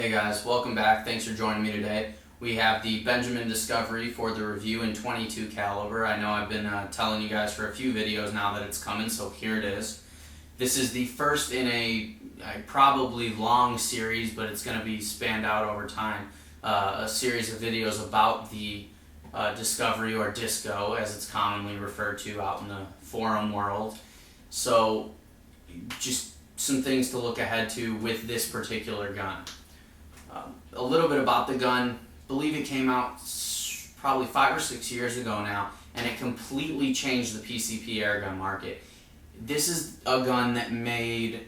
Hey guys, welcome back. Thanks for joining me today. We have the Benjamin Discovery for the review in .22 caliber. I know I've been telling you guys for a few videos now that it's coming, so here it is. This is the first in a probably long series, but it's going to be spanned out over time. A series of videos about the Discovery, or Disco as it's commonly referred to out in the forum world. So just some things to look ahead to with this particular gun. A little bit about the gun. I believe it came out probably 5 or 6 years ago now, and it completely changed the PCP airgun market. This is a gun that made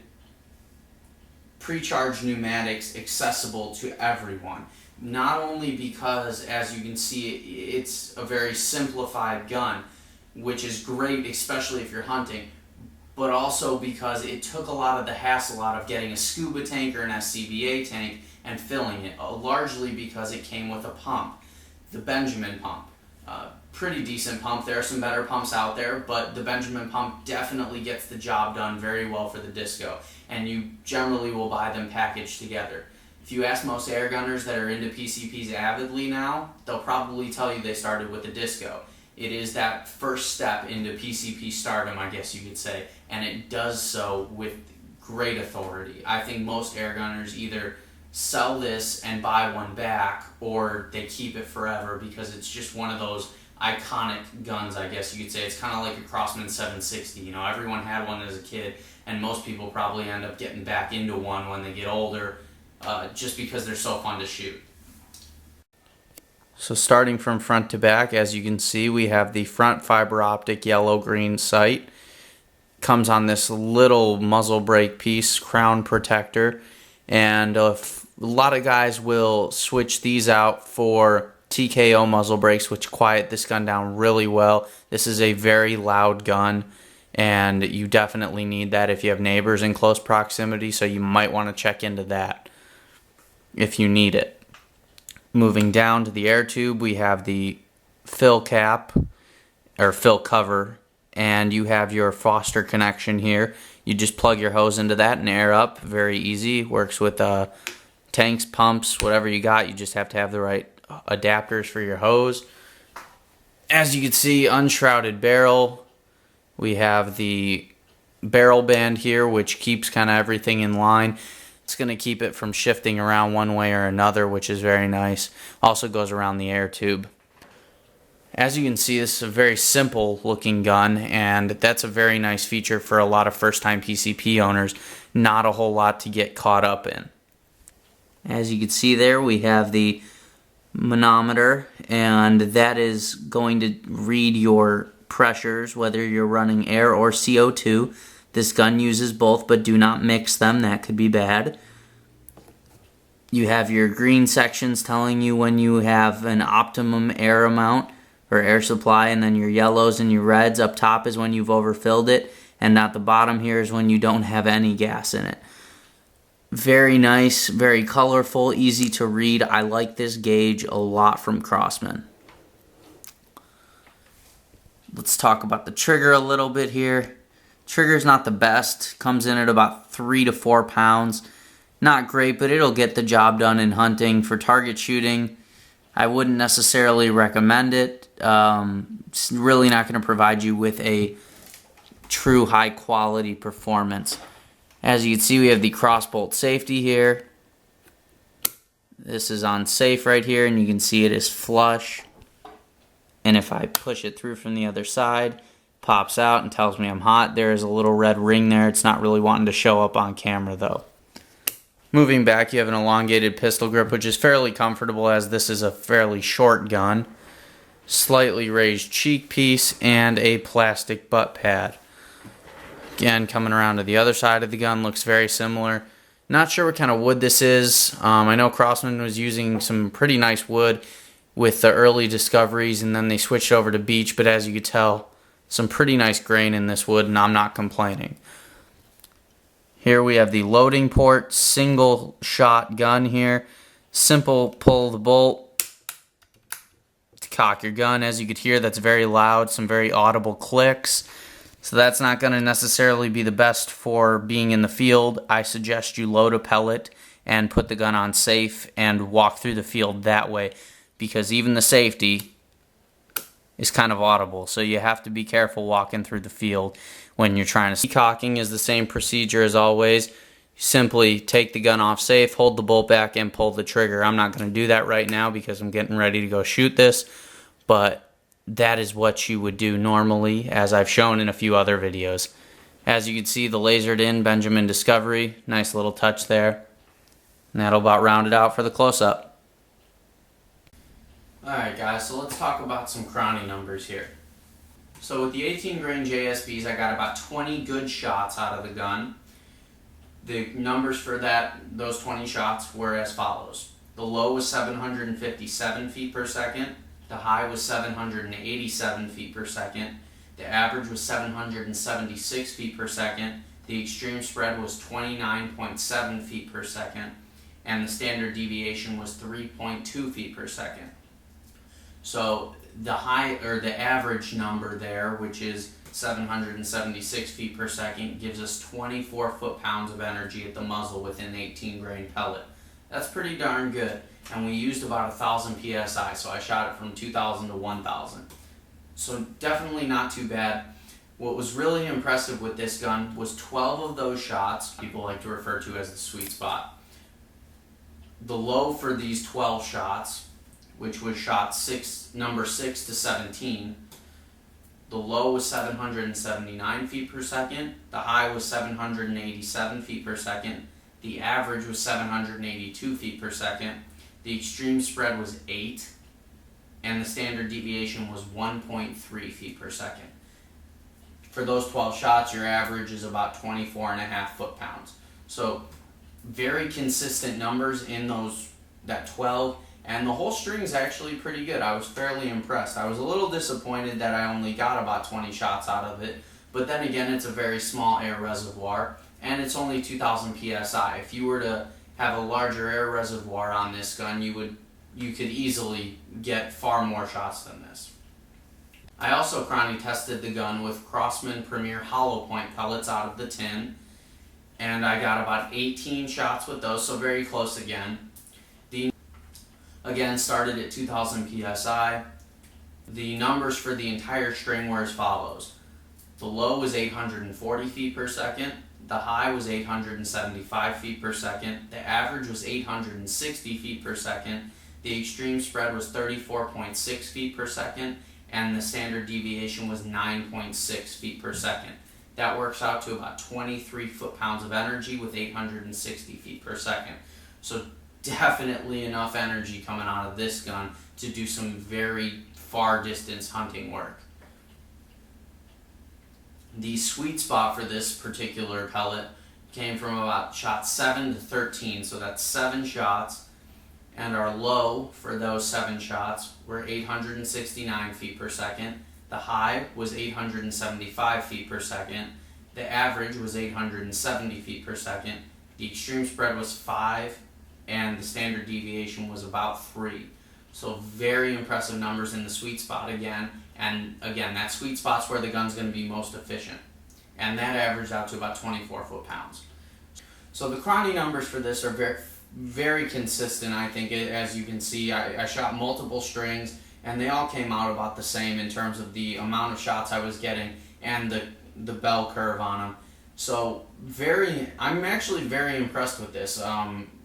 pre-charged pneumatics accessible to everyone. Not only because, as you can see, it's a very simplified gun, which is great, especially if you're hunting, but also because it took a lot of the hassle out of getting a scuba tank or an SCBA tank and filling it, largely because it came with a pump, the Benjamin pump. Pretty decent pump. There are some better pumps out there, but the Benjamin pump definitely gets the job done very well for the Disco, and you generally will buy them packaged together. If you ask most air gunners that are into PCPs avidly now, they'll probably tell you they started with the Disco. It is that first step into PCP stardom, I guess you could say, and it does so with great authority. I think most air gunners either sell this and buy one back, or they keep it forever because it's just one of those iconic guns, I guess you could say. It's kind of like a Crosman 760. You know, everyone had one as a kid, and most people probably end up getting back into one when they get older, just because they're so fun to shoot. So starting from front to back, as you can see, we have the front fiber optic yellow-green sight. Comes on this little muzzle brake piece, crown protector, and a lot of guys will switch these out for TKO muzzle brakes, which quiet this gun down really well. This is a very loud gun, and you definitely need that if you have neighbors in close proximity, so you might want to check into that if you need it. Moving down to the air tube, we have the fill cap, or fill cover, and you have your Foster connection here. You just plug your hose into that and air up. Very easy. Works with tanks, pumps, whatever you got. You just have to have the right adapters for your hose. As you can see, unshrouded barrel. We have the barrel band here, which keeps kind of everything in line. It's going to keep it from shifting around one way or another, which is very nice. Also goes around the air tube. As you can see, this is a very simple looking gun, and that's a very nice feature for a lot of first-time PCP owners. Not a whole lot to get caught up in. As you can see there, we have the manometer, and that is going to read your pressures, whether you're running air or CO2. This gun uses both, but do not mix them. That could be bad. You have your green sections telling you when you have an optimum air amount or air supply, and then your yellows and your reds up top is when you've overfilled it, and at the bottom here is when you don't have any gas in it. Very nice, very colorful, easy to read. I like this gauge a lot from Crosman. Let's talk about the trigger a little bit here. Trigger's not the best. Comes in at about 3 to 4 pounds. Not great, but it'll get the job done in hunting. For target shooting, I wouldn't necessarily recommend it. It's really not going to provide you with a true high quality performance. As you can see, we have the crossbolt safety here. This is on safe right here, and you can see it is flush. And if I push it through from the other side, pops out and tells me I'm hot. There is a little red ring there. It's not really wanting to show up on camera though. Moving back, you have an elongated pistol grip, which is fairly comfortable as this is a fairly short gun. Slightly raised cheek piece and a plastic butt pad. Again, coming around to the other side of the gun, looks very similar. Not sure what kind of wood this is. I know Crosman was using some pretty nice wood with the early Discoveries, and then they switched over to beech, but as you could tell, some pretty nice grain in this wood, and I'm not complaining. Here we have the loading port, single shot gun here. Simple pull the bolt to cock your gun. As you could hear, that's very loud, some very audible clicks. So that's not going to necessarily be the best for being in the field. I suggest you load a pellet and put the gun on safe and walk through the field that way, because even the safety is kind of audible, so you have to be careful walking through the field when you're trying to. Cocking is the same procedure as always. You simply take the gun off safe, hold the bolt back, and pull the trigger. I'm not going to do that right now because I'm getting ready to go shoot this, but that is what you would do normally, as I've shown in a few other videos. As you can see, the lasered in Benjamin Discovery, nice little touch there. And that'll about round it out for the close-up. Alright guys, so let's talk about some Cronny numbers here. So with the 18 grain JSBs, I got about 20 good shots out of the gun. The numbers for those 20 shots were as follows. The low was 757 feet per second. The high was 787 feet per second. The average was 776 feet per second. The extreme spread was 29.7 feet per second. And the standard deviation was 3.2 feet per second. So the average number there, which is 776 feet per second, gives us 24 foot-pounds of energy at the muzzle with an 18 grain pellet. That's pretty darn good. And we used about 1,000 psi, so I shot it from 2,000 to 1,000. So definitely not too bad. What was really impressive with this gun was 12 of those shots, people like to refer to as the sweet spot. The low for these 12 shots, which was shot number 6 to 17, the low was 779 feet per second, the high was 787 feet per second, the average was 782 feet per second, the extreme spread was 8, and the standard deviation was 1.3 feet per second. For those 12 shots, your average is about 24.5 foot-pounds. So very consistent numbers in that 12, and the whole string is actually pretty good. I was fairly impressed. I was a little disappointed that I only got about 20 shots out of it, but then again, it's a very small air reservoir, and it's only 2,000 psi. If you were to have a larger air reservoir on this gun, you could easily get far more shots than this. I also Cronny tested the gun with Crosman Premier hollow point pellets out of the tin, and I got about 18 shots with those, so very close again. Again, started at 2,000 psi. The numbers for the entire string were as follows. The low was 840 feet per second. The high was 875 feet per second. The average was 860 feet per second. The extreme spread was 34.6 feet per second. And the standard deviation was 9.6 feet per second. That works out to about 23 foot-pounds of energy with 860 feet per second. So definitely enough energy coming out of this gun to do some very far distance hunting work. The sweet spot for this particular pellet came from about shot 7 to 13, so that's 7 shots, and our low for those 7 shots were 869 feet per second. The high was 875 feet per second. The average was 870 feet per second. The extreme spread was 5, and the standard deviation was about 3. So very impressive numbers in the sweet spot again. And again, that sweet spot's where the gun's going to be most efficient. And that averaged out to about 24 foot-pounds. So the Cronny numbers for this are very, very consistent, I think. As you can see, I shot multiple strings, and they all came out about the same in terms of the amount of shots I was getting and the bell curve on them. So I'm actually very impressed with this.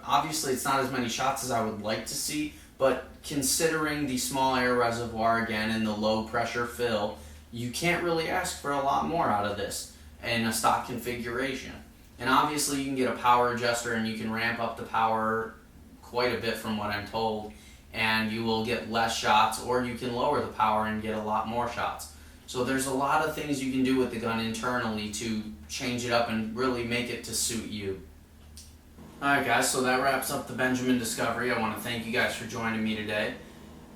Obviously, it's not as many shots as I would like to see, but considering the small air reservoir again and the low pressure fill, you can't really ask for a lot more out of this in a stock configuration. And obviously you can get a power adjuster and you can ramp up the power quite a bit from what I'm told, and you will get less shots, or you can lower the power and get a lot more shots. So there's a lot of things you can do with the gun internally to change it up and really make it to suit you. Alright guys, so that wraps up the Benjamin Discovery. I want to thank you guys for joining me today.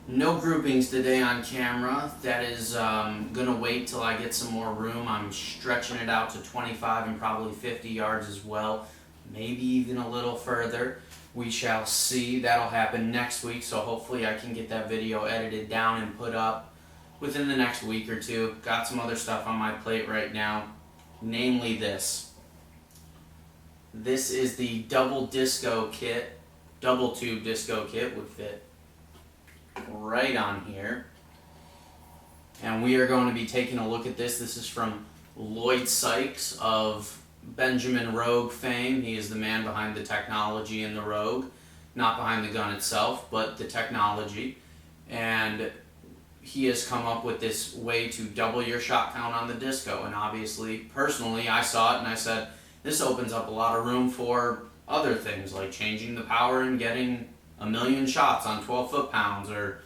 No groupings today on camera. That is going to wait till I get some more room. I'm stretching it out to 25 and probably 50 yards as well. Maybe even a little further. We shall see. That'll happen next week, so hopefully I can get that video edited down and put up within the next week or two. Got some other stuff on my plate right now, namely this. This is the double disco kit, double tube disco kit would fit right on here. And we are going to be taking a look at this. This is from Lloyd Sykes of Benjamin Rogue fame. He is the man behind the technology in the Rogue. Not behind the gun itself, but the technology. And he has come up with this way to double your shot count on the disco. And obviously, personally, I saw it and I said, this opens up a lot of room for other things, like changing the power and getting 1,000,000 shots on 12 foot-pounds, or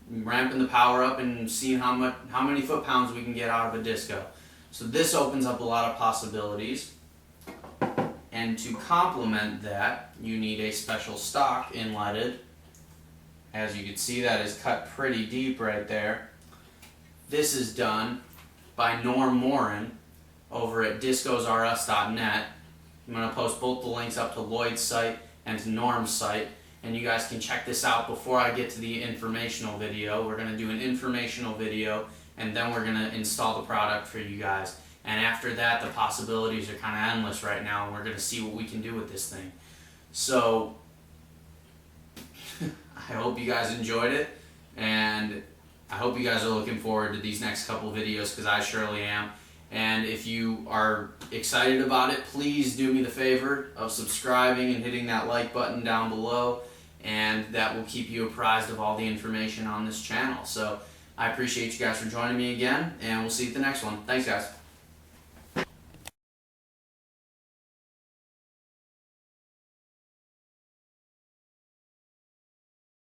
ramping the power up and seeing how many foot-pounds we can get out of a disco. So this opens up a lot of possibilities. And to complement that, you need a special stock inletted. As you can see, that is cut pretty deep right there. This is done by Norm Morin over at discosrs.net. I'm going to post both the links up to Lloyd's site and to Norm's site, and you guys can check this out before I get to the informational video. We're going to do an informational video, and then we're going to install the product for you guys. And after that, the possibilities are kind of endless right now, and we're going to see what we can do with this thing. So I hope you guys enjoyed it, and I hope you guys are looking forward to these next couple videos, because I surely am. And if you are excited about it, please do me the favor of subscribing and hitting that like button down below, and that will keep you apprised of all the information on this channel. So I appreciate you guys for joining me again, and we'll see you at the next one. Thanks, guys.